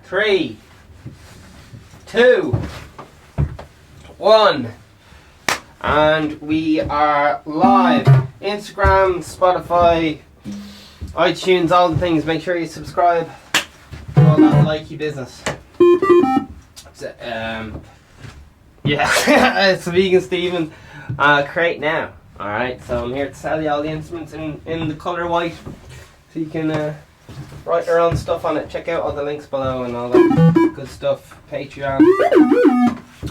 3, 2, 1, and we are live. Instagram, Spotify, iTunes, all the things. Make sure you subscribe. All that likey business. Yeah, it's Vegan Stephen. Create now. Alright, so I'm here to sell you all the instruments in the colour white, so you can write your own stuff on it. Check out all the links below and all that good stuff. Patreon.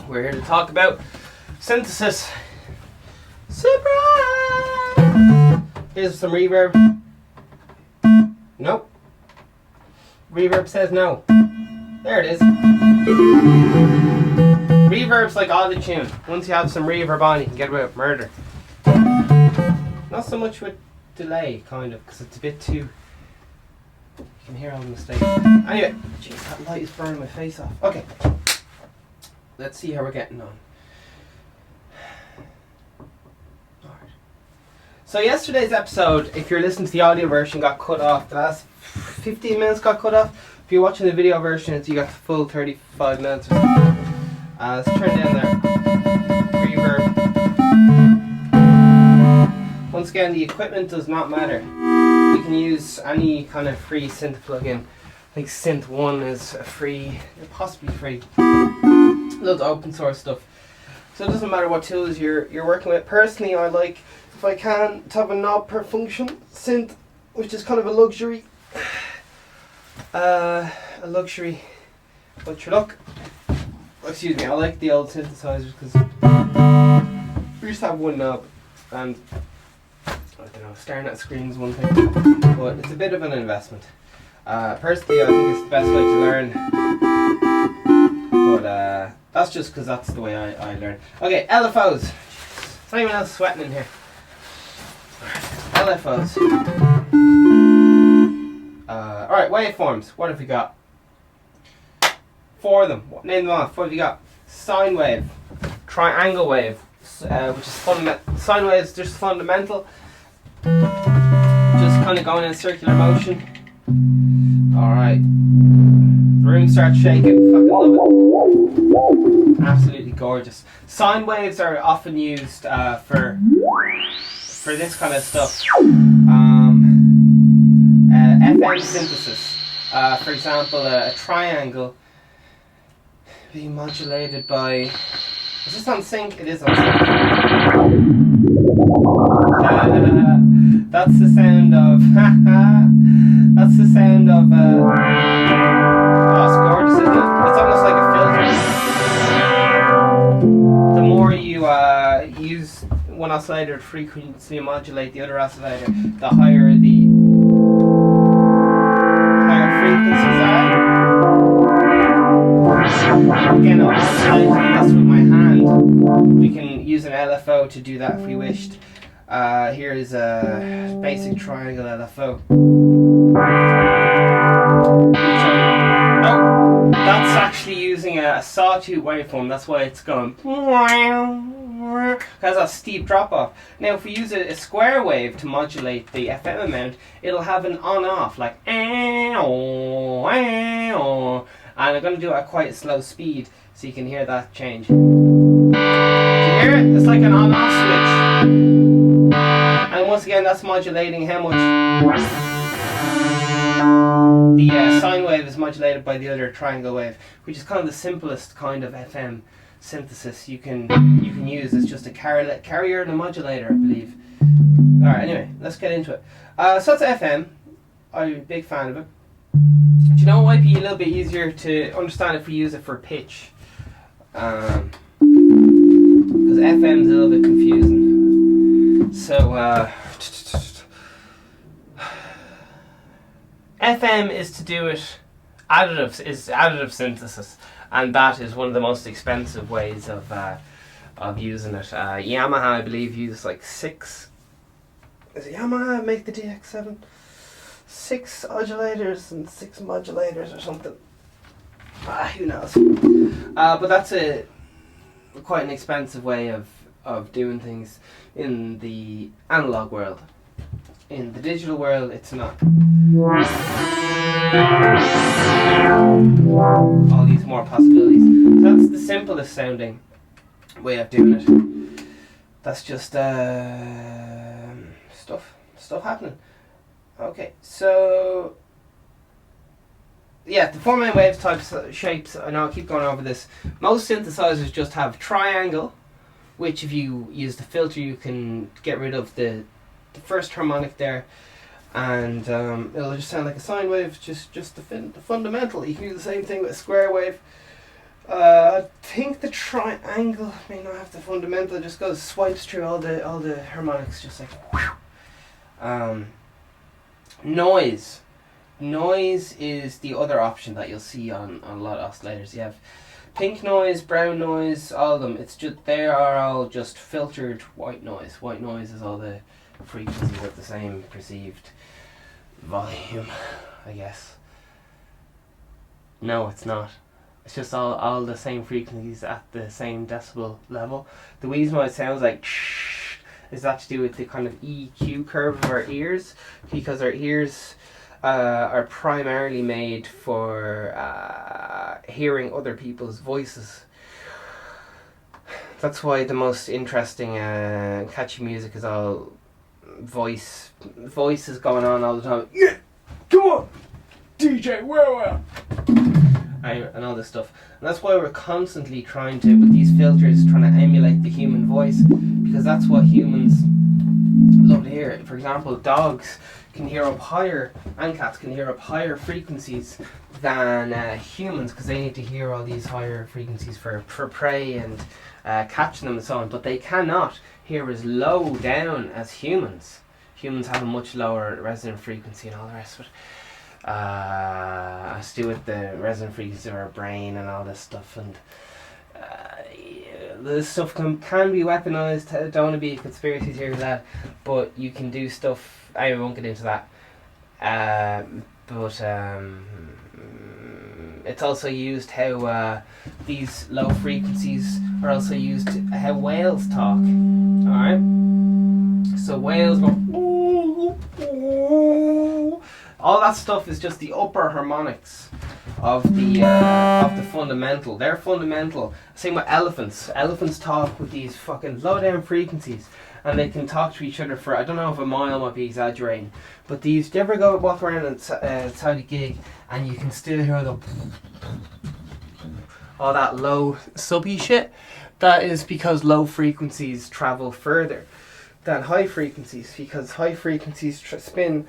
We're here to talk about synthesis. Surprise! Here's some reverb. Nope. Reverb says no. There it is. Reverb's like auto-tune. Once you have some reverb on, you can get away with murder. Not so much with delay, kind of, because it's a bit too... You can hear all the mistakes. Anyway, jeez, that light is burning my face off. Okay. Let's see how we're getting on. Alright. So yesterday's episode, if you're listening to the audio version, got cut off. The last 15 minutes got cut off. If you're watching the video version, you got the full 35 minutes or something. Let's turn down there. Reverb. Once again, the equipment does not matter. You can use any kind of free synth plugin. I think Synth 1 is a free, possibly free. Loads of open source stuff. So it doesn't matter what tools you're working with. Personally, I like, if I can, to have a knob per function synth, which is kind of a luxury. But look. Excuse me, I like the old synthesizers because we just have one knob, and I don't know, staring at a screen is one thing, but it's a bit of an investment. Personally, I think it's the best way to learn, but that's just because that's the way I learn. Okay, LFOs. There's not even else sweating in here. LFOs. Alright, waveforms. What have we got? 4 of them. Name them off. What have you got? Sine wave, triangle wave, which is fundamental. Sine wave is just fundamental. Just kind of going in a circular motion. Alright. The room starts shaking. Fucking love it. Absolutely gorgeous. Sine waves are often used for this kind of stuff. FM synthesis. For example, a triangle being modulated by... Is this on sync? It is on sync. That's the sound of... That's the sound of... oh, it's gorgeous, isn't it? It's almost like a filter. The more you use one oscillator to frequency modulate the other oscillator, the higher the frequencies are. Again, I'll this with my hand. We can use an LFO to do that if we wished. Here is a basic triangle LFO. Oh, that's actually using a sawtooth waveform. That's why it's going. It has a steep drop off. Now, if we use a square wave to modulate the FM amount, it'll have an on-off, like. And I'm going to do it at quite a slow speed so you can hear that change. Do you hear it? It's like an on-off switch. And once again, that's modulating how much the sine wave is modulated by the other triangle wave, which is kind of the simplest kind of FM synthesis you can use. It's just a carrier and a modulator, I believe. Alright, anyway, let's get into it. So that's FM. I'm a big fan of it. Do you know what might be a little bit easier to understand if we use it for pitch? Because FM is a little bit confusing. So, FM is to do with additive synthesis, and that is one of the most expensive ways of using it. Yamaha, I believe, uses like 6. Does Yamaha make the DX7? 6 oscillators and 6 modulators or something. Who knows? But that's quite an expensive way of doing things in the analog world. In the digital world, it's not. All these more possibilities. So that's the simplest sounding way of doing it. That's just stuff happening. Okay, so yeah, the four main waves types shapes. I know I keep going over this. Most synthesizers just have triangle, which if you use the filter you can get rid of the first harmonic there, and it'll just sound like a sine wave. Just the fundamental. You can do the same thing with a square wave. I think the triangle may not have the fundamental. It just goes swipes through all the harmonics, just like whew. Noise is the other option that you'll see on a lot of oscillators. You have pink noise, brown noise, all of them. It's just they are all just filtered white noise. White noise is all the frequencies at the same perceived volume, I guess. No, it's not. It's just all the same frequencies at the same decibel level. The reason why it sounds like shh is that to do with the kind of EQ curve of our ears, because our ears are primarily made for hearing other people's voices. That's why the most interesting catchy music is all voices going on all the time. Yeah, come on, DJ, where? And all this stuff. And that's why we're constantly trying to, with these filters, trying to emulate the human voice, because that's what humans love to hear. For example, dogs can hear up higher, and cats can hear up higher frequencies than humans, because they need to hear all these higher frequencies for prey and catching them and so on, but they cannot hear as low down as humans. Humans have a much lower resonant frequency and all the rest of it. Has to do with the resonant frequency of our brain and all this stuff, and this stuff can be weaponized. I don't want to be a conspiracy theory that, but you can do stuff. I won't get into that. But it's also used how these low frequencies are also used how whales talk. Alright? So whales go all that stuff is just the upper harmonics of the fundamental. They're fundamental. Same with elephants. Elephants talk with these fucking low down frequencies, and they can talk to each other for, I don't know if a mile might be exaggerating, but these, do you ever go walk around outside a gig and you can still hear the all that low subby shit? That is because low frequencies travel further than high frequencies, because high frequencies spin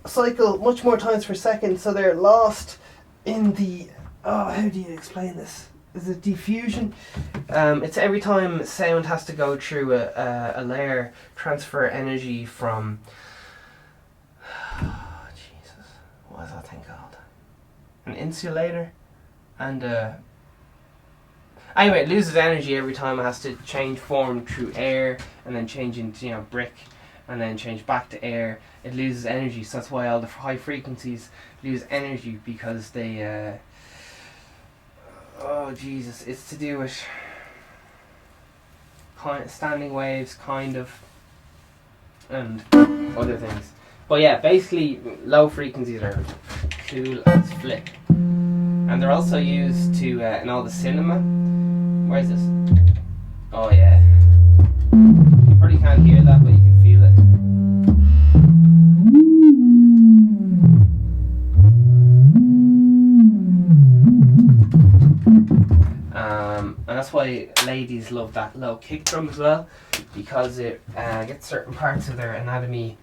cycle much more times per second, so they're lost in the how do you explain this? Is it diffusion? It's every time sound has to go through a layer, transfer energy from Jesus, what is that thing called? An insulator? And anyway, it loses energy every time. It has to change form through air and then change into brick and then change back to air. It loses energy, so that's why all the high frequencies lose energy, because they oh Jesus, it's to do with kind of standing waves, kind of, and other things. But yeah, basically low frequencies are cool as flick, and they're also used to in all the cinema. Where is this? Oh yeah, you probably can't hear that, but you can feel it. And that's why ladies love that low kick drum as well, because it gets certain parts of their anatomy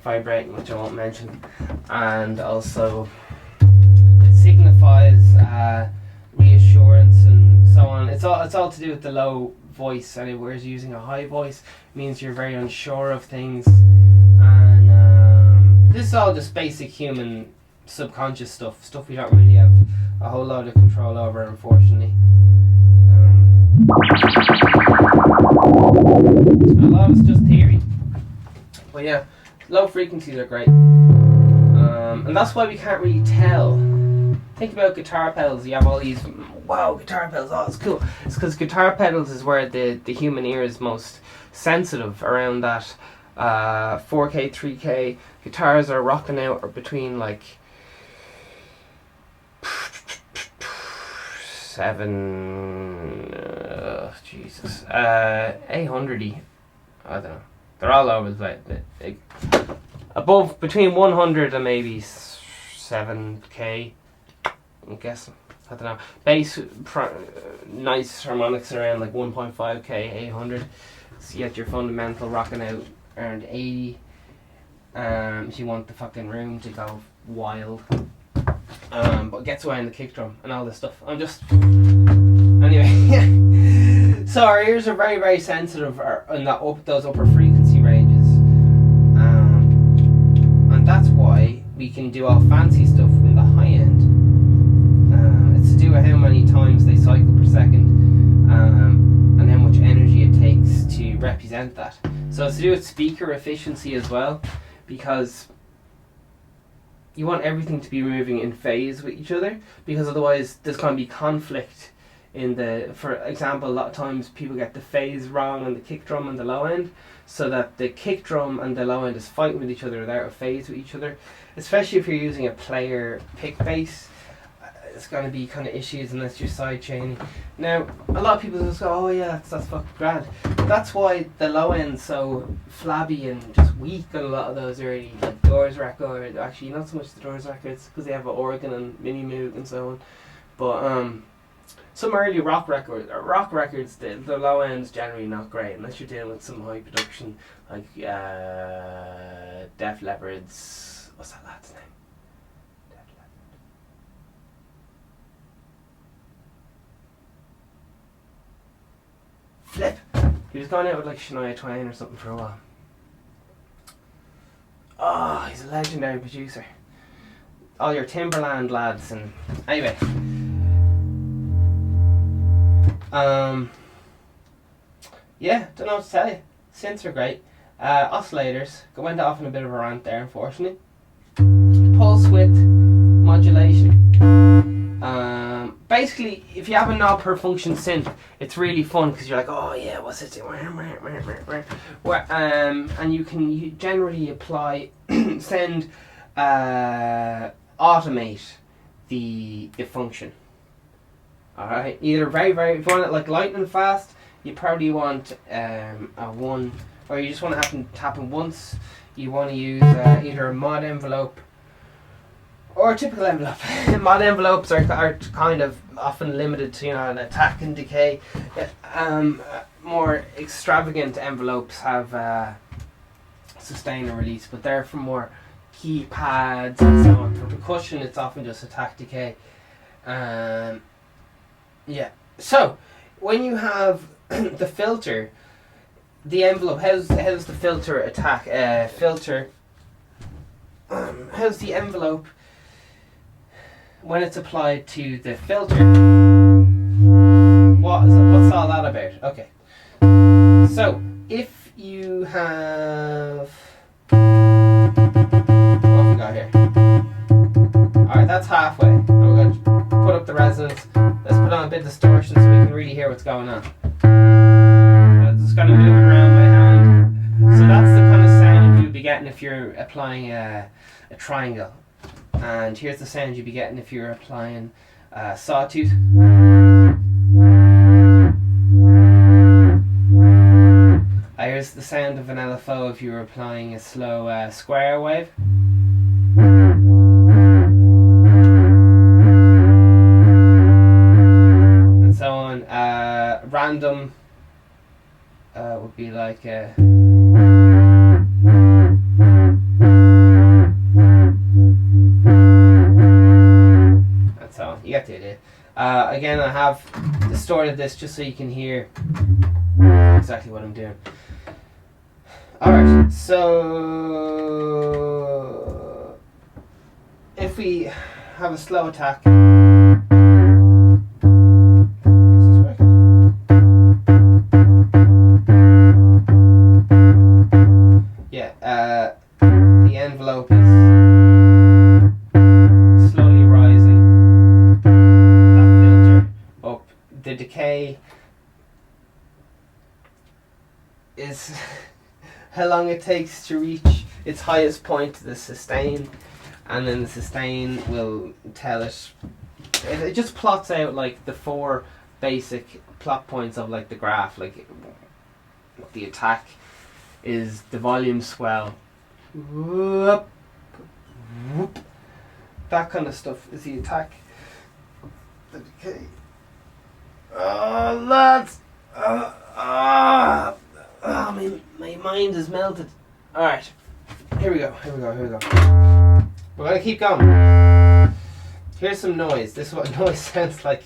vibrating, which I won't mention, and also it signifies reassurance and so on. It's all to do with the low voice, and whereas using a high voice means you're very unsure of things, and this is all just basic human subconscious stuff we don't really have a whole lot of control over, unfortunately. A lot of it's just theory, but yeah, low frequencies are great, and that's why we can't really tell. Think about guitar pedals. You have all these, wow, guitar pedals, oh it's cool. It's because guitar pedals is where the human ear is most sensitive, around that 4K, 3K. Guitars are rocking out or between like 800y. I don't know. They're all over the place. Above, between 100 and maybe 7K, I'm guessing. I don't know. Bass, nice harmonics around like 1.5K, 800. So you get your fundamental rocking out around 80. If you want the fucking room to go wild. But it gets away in the kick drum and all this stuff. I'm just... Anyway. So our ears are very, very sensitive in those upper frequency ranges. And that's why we can do all fancy stuff in the high end. It's to do with how many times they cycle per second, and how much energy it takes to represent that. So it's to do with speaker efficiency as well, because you want everything to be moving in phase with each other, because otherwise there's going to be conflict in the... For example, a lot of times people get the phase wrong on the kick drum and the low end, so that the kick drum and the low end is fighting with each other, they're out of phase with each other. Especially if you're using a player pick bass, it's going to be kind of issues unless you're side chaining. Now, a lot of people just go, oh yeah, that's fucking grand. But that's why the low end's so flabby and just weak on a lot of those early like Doors records. Actually, not so much the Doors records, because they have an organ and mini moog and so on. But some early rock records, the low end's generally not great unless you're dealing with some high production, like Def Leppard's... What's that lad's name? Flip! He was going out with like Shania Twain or something for a while. Oh, he's a legendary producer. All your Timberland lads and... Anyway. Yeah, don't know what to tell you. Synths are great. Oscillators. Went off on a bit of a rant there, unfortunately. Pulse width modulation. Basically, if you have a knob per function synth, it's really fun because you're like, oh yeah, what's it doing? And you can generally apply, automate the function. Alright, either very, very, if you want it like lightning fast, you probably want a 1, or you just want to have to happen once. You want to use either a mod envelope or a typical envelope. Mod envelopes are kind of often limited to, an attack and decay. More extravagant envelopes have sustain and release, but they're for more keypads and so on. For percussion, it's often just attack decay. Yeah. So when you have the filter, the envelope, how's the filter attack? How's the envelope when it's applied to the filter? What's all that about? Okay. So if you have, what have we got here? Alright, that's halfway. I'm going to put up the resonance. Let's put on a bit of distortion so we can really hear what's going on. I'm just going to move it around my hand. So that's the kind of sound you'd be getting if you're applying a triangle. And here's the sound you'd be getting if you're applying a sawtooth. Here's the sound of an LFO if you were applying a slow square wave. And so on. Random would be like a... and so on. You get the idea. Again, I have distorted this just so you can hear exactly what I'm doing. Alright, so if we have a slow attack, is this working? Yeah, the envelope is slowly rising, that filter up, the decay is how long it takes to reach its highest point to the sustain, and then the sustain will tell it. It just plots out like the 4 basic plot points of like the graph. Like the attack is the volume swell, whoop, whoop. That kind of stuff is the attack. Okay. Oh, lads. My mind is melted. Alright. Here we go. We're going to keep going. Here's some noise. This is what noise sounds like.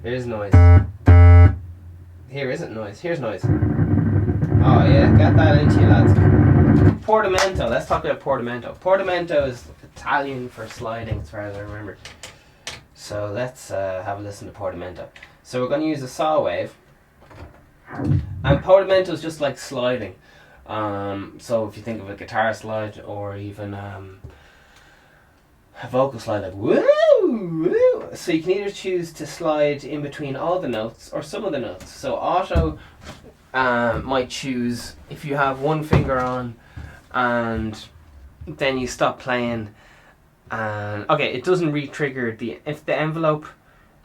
Here's noise. Here isn't noise. Here's noise. Oh yeah, get that into you, lads. Portamento. Let's talk about portamento. Portamento is Italian for sliding, as far as I remember. So let's have a listen to portamento. So we're going to use a saw wave. And portamento is just like sliding. So if you think of a guitar slide, or even a vocal slide, like woo, woo. So you can either choose to slide in between all the notes or some of the notes. So auto might choose if you have one finger on and then you stop playing, and okay, it doesn't re-trigger if the envelope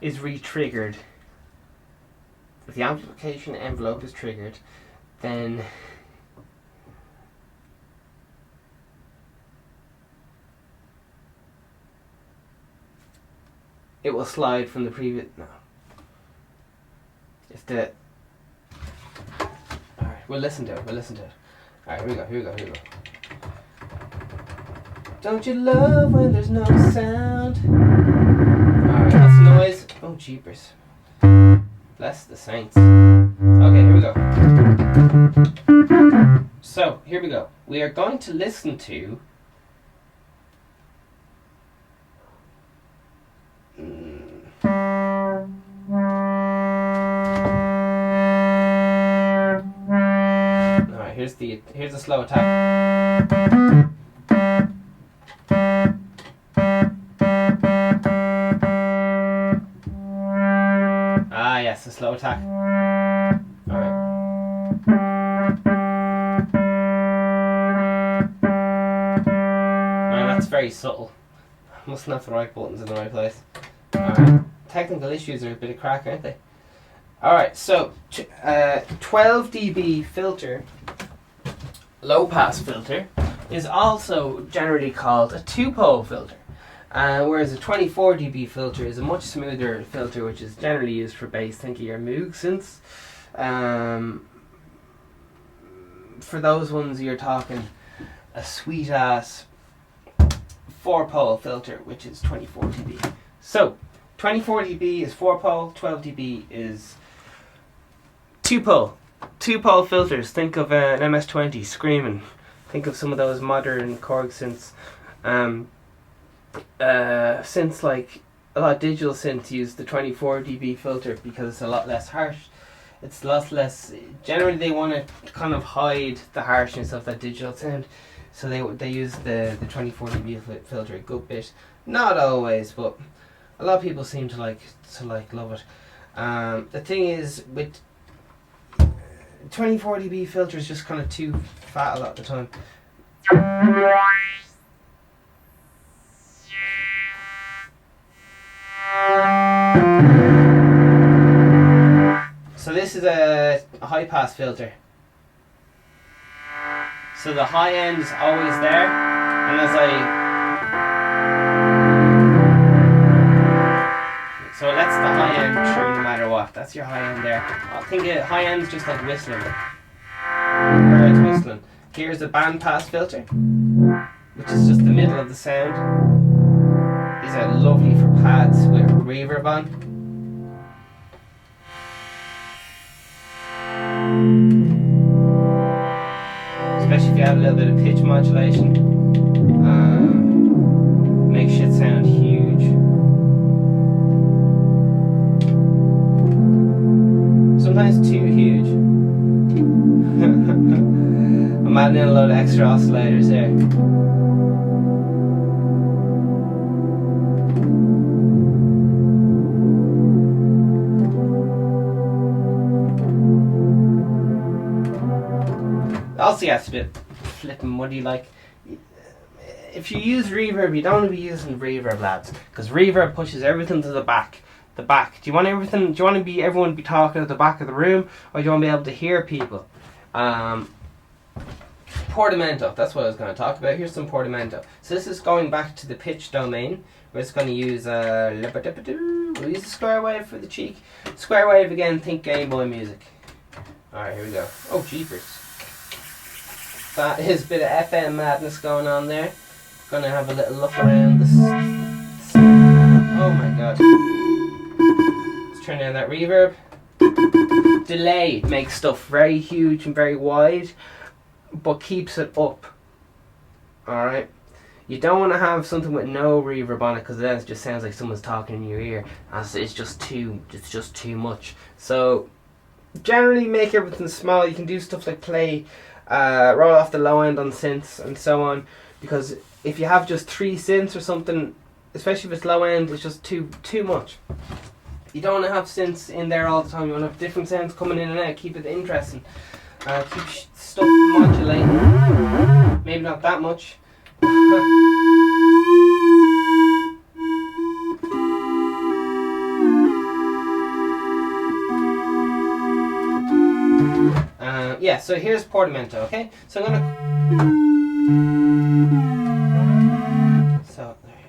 is re-triggered. If the amplification envelope is triggered, then it will slide from the previous. No. If the. Alright, we'll listen to it. Alright, here we go. Don't you love when there's no sound? Alright, that's noise. Oh, jeepers. Bless the saints. Okay, here we go. So, here we go. We are going to listen to Alright, here's the slow attack. Ah yes, the slow attack. Alright. Now that's very subtle. Mustn't have the right buttons in the right place. Alright. Technical issues are a bit of crack, aren't they? Alright, so 12 dB filter, low pass filter, is also generally called a 2-pole filter. Whereas a 24 dB filter is a much smoother filter, which is generally used for bass. Think of your Moog synths. For those ones, you're talking a sweet ass 4-pole filter, which is 24 dB. So 24 dB is 4-pole, 12 dB is 2-pole. 2-pole filters. Think of an MS-20 screaming. Think of some of those modern Korg synths. Synths like a lot of digital synths use the 24 dB filter because it's a lot less harsh. It's a lot less. Generally, they want to kind of hide the harshness of that digital sound, so they use the 24 dB filter a good bit. Not always, but a lot of people seem to love it. The thing is with 24 dB filter is just kind of too fat a lot of the time. So this is a high pass filter. So the high end is always there, and so it lets the high end through no matter what. That's your high end there. I think high end is just like whistling. Or it's whistling. Here's a band pass filter, which is just the middle of the sound. These are lovely for pads with reverb on. Especially if you have a little bit of pitch modulation. Makes shit sound huge. Sometimes too huge. I'm adding in a load of extra oscillators here. also gets a bit flipping muddy. Like, if you use reverb, you don't want to be using reverb, lads, because reverb pushes everything to the back. The back. Do you want everything? Do you want to be everyone be talking at the back of the room, or do you want to be able to hear people? Portamento. That's what I was going to talk about. Here's some portamento. So this is going back to the pitch domain. We're just going to use we'll use a square wave for the cheek. Square wave again. Think Game Boy music. All right, here we go. Oh, jeepers! That is a bit of FM madness going on there. Gonna have a little look around this. Oh my god. Let's turn down that reverb. Delay makes stuff very huge and very wide, but keeps it up. Alright? You don't want to have something with no reverb on it, because then it just sounds like someone's talking in your ear. It's just too much. So generally make everything small. You can do stuff like play, roll off the low end on synths and so on, because if you have just 3 synths or something, especially if it's low end, it's just too much. You don't want to have synths in there all the time. You want to have different sounds coming in and out. Keep it interesting. Keep stuff modulating. Maybe not that much. Yeah, so here's portamento, okay? So I'm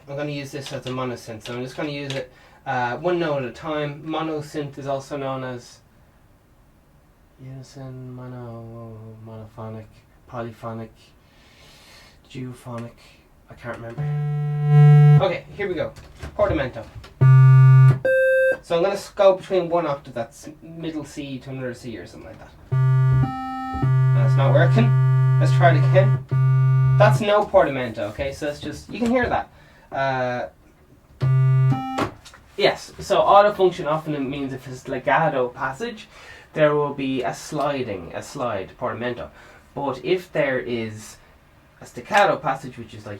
gonna use this as a monosynth. So I'm just gonna use it one note at a time. Monosynth is also known as unison, monophonic, polyphonic, duophonic. I can't remember. Okay, here we go. Portamento. So I'm going to go between one octave, that's middle C to another C or something like that. That's not working. Let's try it again. That's no portamento, okay? So it's just, you can hear that. Yes, so auto function often means if it's legato passage, there will be a slide, portamento. But if there is a staccato passage, which is like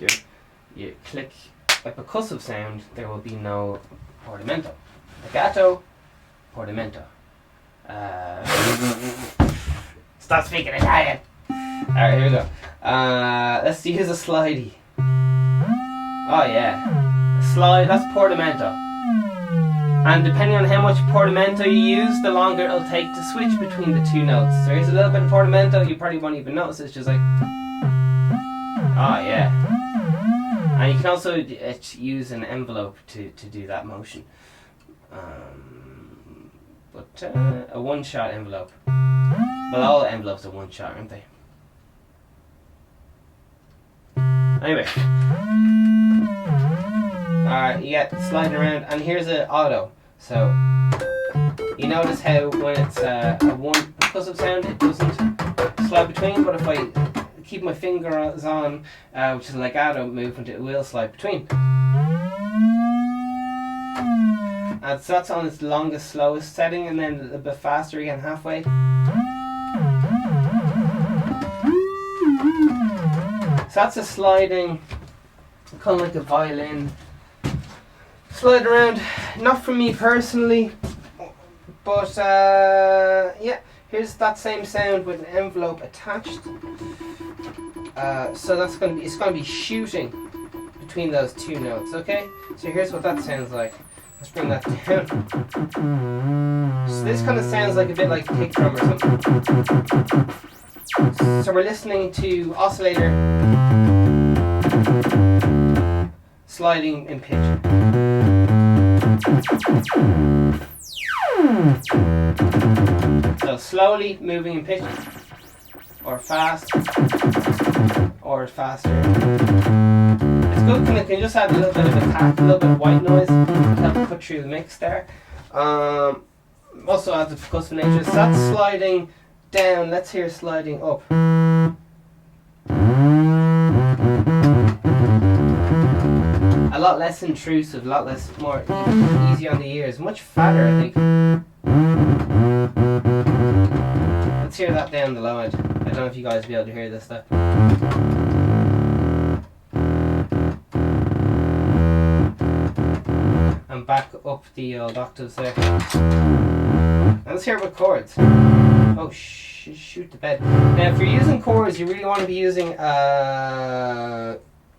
you click a percussive sound, there will be no portamento. Legato, portamento. Stop speaking Italian. Alright, here we go. Let's use a slidey. Oh yeah. A slide, that's portamento. And depending on how much portamento you use, the longer it'll take to switch between the 2 notes. So here's a little bit of portamento, you probably won't even notice, it's just like... Oh yeah. And you can also use an envelope to do that motion. But a one-shot envelope. Well, all envelopes are one-shot, aren't they? Anyway. Alright, you get sliding around, and here's an auto. So, you notice how when it's a one percussive sound, it doesn't slide between, but if I keep my fingers on, which is a legato movement, it will slide between. And so that's on its longest, slowest setting, and then a bit faster again halfway. So that's a sliding, kind of like a violin. Slide around, not for me personally, but yeah, here's that same sound with an envelope attached. So that's going to be, it's going to be shooting between those 2 notes, okay? So here's what that sounds like. Let's bring that down. So this kind of sounds like a bit like a kick drum or something. So we're listening to oscillator sliding in pitch. So slowly moving in pitch, or fast, or faster. It's good, can you just add a little bit of attack, a little bit of white noise to help put through the mix there. Also adds a percussive nature. So that's sliding down. Let's hear sliding up. A lot less intrusive, a lot less, more easy on the ears, much fatter, I think. Let's hear that down the low end. I don't know if you guys will be able to hear this though. And back up the old octaves there. And let's hear it with chords. Oh, shoot the bed. Now, if you're using cores, you really want to be using either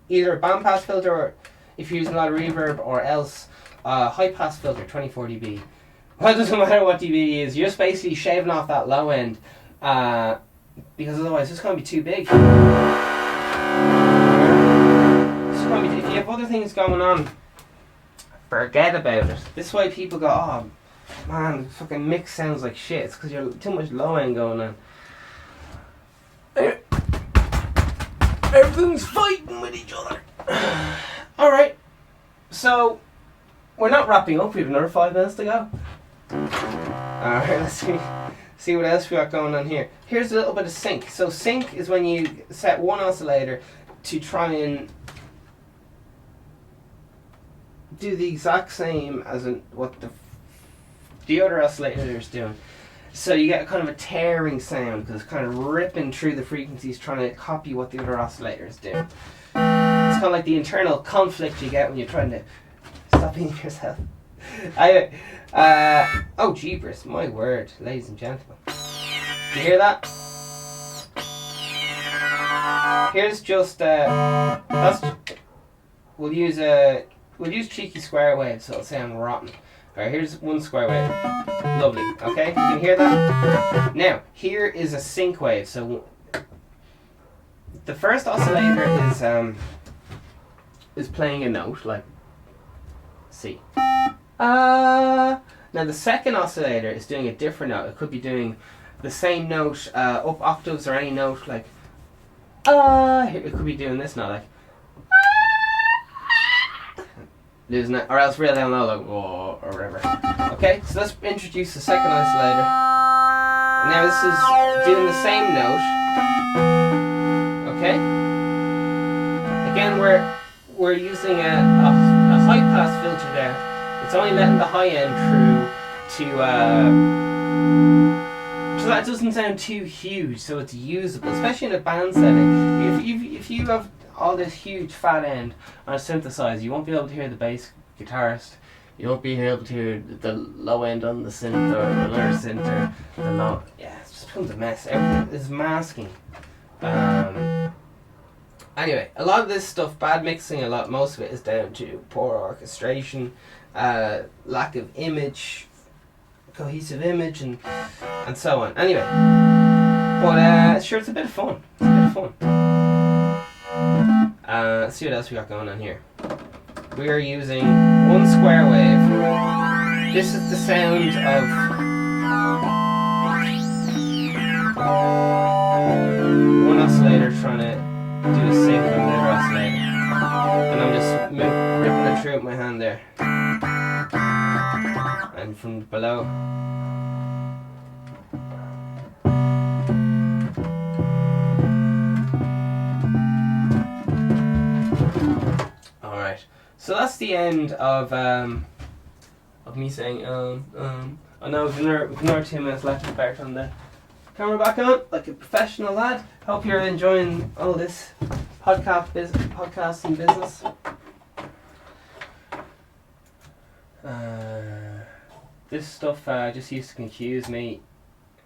a bandpass filter, or if you're using a lot of reverb, or else high pass filter, 24 dB. Well, it doesn't matter what dB you use. You're just basically shaving off that low end, because otherwise it's going to be too big. If you have other things going on, forget about it. This is why people go, oh man, the fucking mix sounds like shit. It's because you're too much low end going on. Everything's fighting with each other. Alright, so we're not wrapping up. We have another 5 minutes to go. Alright, let's see what else we got going on here. Here's a little bit of sync. So sync is when you set one oscillator to try and do the exact same as what the other oscillator is doing. So you get kind of a tearing sound because it's kind of ripping through the frequencies trying to copy what the other oscillator is doing. It's kind of like the internal conflict you get when you're trying to stop eating yourself. Oh jeepers, my word, ladies and gentlemen. You hear that? Here's just we'll use cheeky square waves, so it'll sound rotten. Alright, here's one square wave. Lovely, okay? You can hear that? Now, here is a sync wave. So the first oscillator is playing a note, like C. Now the second oscillator is doing a different note. It could be doing the same note up octaves or any note, like it could be doing this note, like losing it, or else really down low, like whoa, or whatever. Okay, so let's introduce the second oscillator. Now this is doing the same note. Okay. Again, we're using a high pass filter there. It's only letting the high end through to so that doesn't sound too huge, so it's usable, especially in a band setting. If you have all this huge fat end on a synthesizer, you won't be able to hear the bass guitarist. You won't be able to hear the low end on the synth or another synth or the low. Yeah, it just becomes a mess. Everything is masking. Anyway, a lot of this stuff, bad mixing, most of it is down to poor orchestration, lack of image, cohesive image, and so on. Anyway, but sure, it's a bit of fun. It's a bit of fun. Let's see what else we got going on here. We are using one square wave. This is the sound of one oscillator trying to do a sync on the other oscillator. And I'm just ripping it through with my hand there. And from below. So that's the end of me saying Oh no, we've another 2 minutes left to start on the camera back on, like a professional lad. Hope you're enjoying all this podcasting business. This stuff just used to confuse me.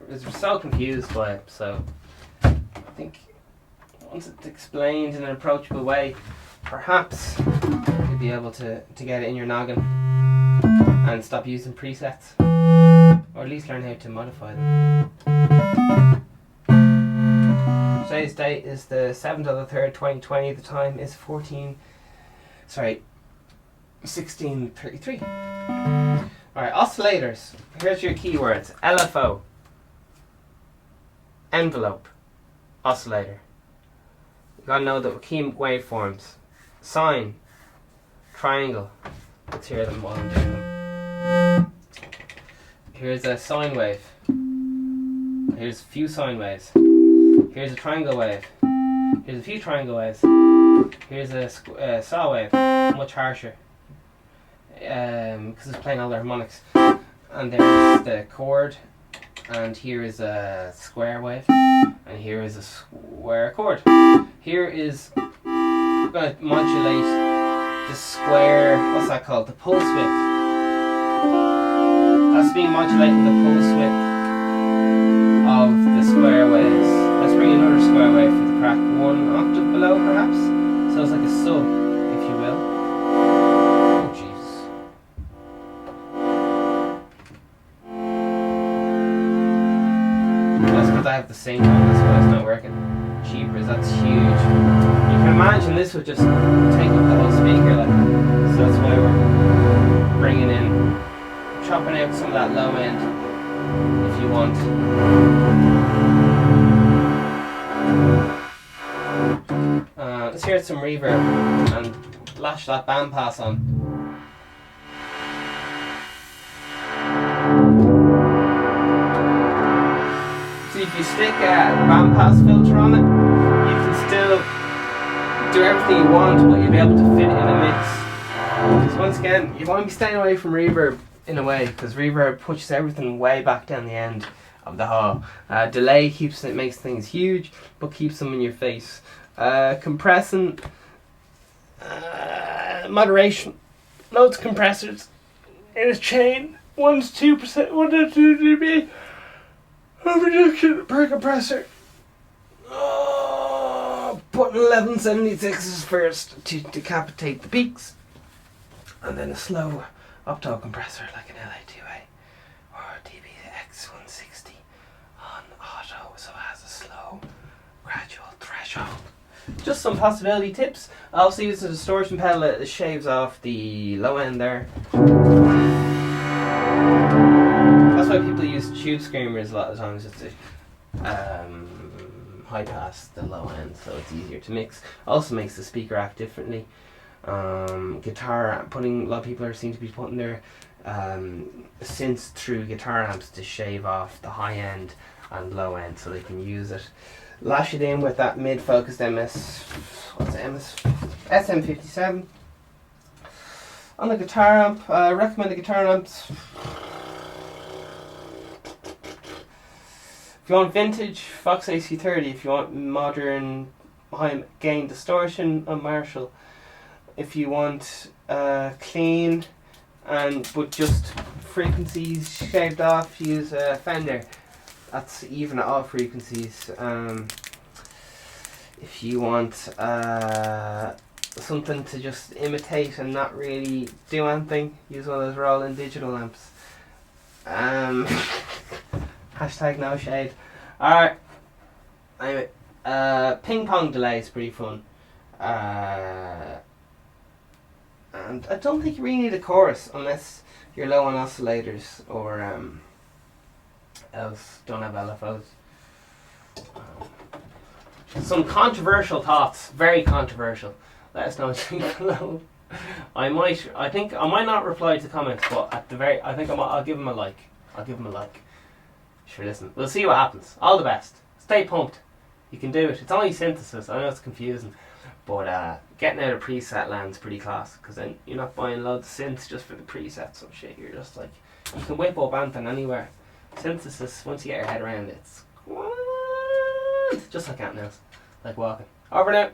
I was so confused by it, so I think once it's explained in an approachable way, perhaps you'll be able to get it in your noggin and stop using presets, or at least learn how to modify them. Today's date is the 7th of the 3rd, 2020. The time is 16:33. Alright, oscillators. Here's your keywords. LFO, envelope, oscillator. You gotta know the key waveforms. Sine, triangle. Let's hear them while I'm doing them. Here's a sine wave. Here's a few sine waves. Here's a triangle wave. Here's a few triangle waves. Here's a saw wave, much harsher, because it's playing all the harmonics. And there's the chord, and here is a square wave, and here is a square chord. Here is I'm going to modulate the square, what's that called? The pulse width. That's being modulating the pulse width of the square waves. Let's bring another square wave for the crack, one octave below perhaps. So it's like a sub, if you will. Oh Jesus. That's because I have the sync on, that's why it's not working. Jeepers, that's huge. You can imagine this would just take up the whole speaker, like, so that's why we're bringing in, chopping out some of that low end, if you want. Let's hear some reverb and lash that bandpass on. See, if you stick a bandpass filter on it, you can still do everything you want, but you'll be able to fit in a mix. Because once again, you want to be staying away from reverb in a way, because reverb pushes everything way back down the end of the hall. Delay makes things huge, but keeps them in your face. Compressing, moderation, loads of compressors in a chain. 1 to 2%, 1 to 2 dB of reduction per compressor. Putting 1176s first to decapitate the peaks, and then a slow opto compressor like an LA2A or a DBX160 on auto, so it has a slow, gradual threshold. Just some possibility tips. I also use a distortion pedal that shaves off the low end there. That's why people use tube screamers a lot of times, just to high pass the low end, so it's easier to mix. Also makes the speaker act differently. Guitar, a lot of people seem to be putting their synths through guitar amps to shave off the high end and low end, so they can use it. Lash it in with that mid-focused SM57 on the guitar amp. I recommend the guitar amps. If you want vintage, Fox AC30. If you want modern high gain distortion, a Marshall. If you want clean but just frequencies shaved off, use a Fender. That's even at all frequencies. If you want something to just imitate and not really do anything, use one of those Roland digital amps. Hashtag no shade. Alright. Anyway, ping pong delay is pretty fun. And I don't think you really need a chorus unless you're low on oscillators or else don't have LFOs. Some controversial thoughts, very controversial. Let us know below. I might not reply to comments, but I'll give them a like. Sure, listen, we'll see what happens. All the best. Stay pumped. You can do it. It's only synthesis. I know it's confusing, but getting out of preset land's pretty class, because then you're not buying loads of synths just for the presets and shit. You're just like, you can whip up anything anywhere. Synthesis, once you get your head around it, it's just like anything else, like walking. Over now.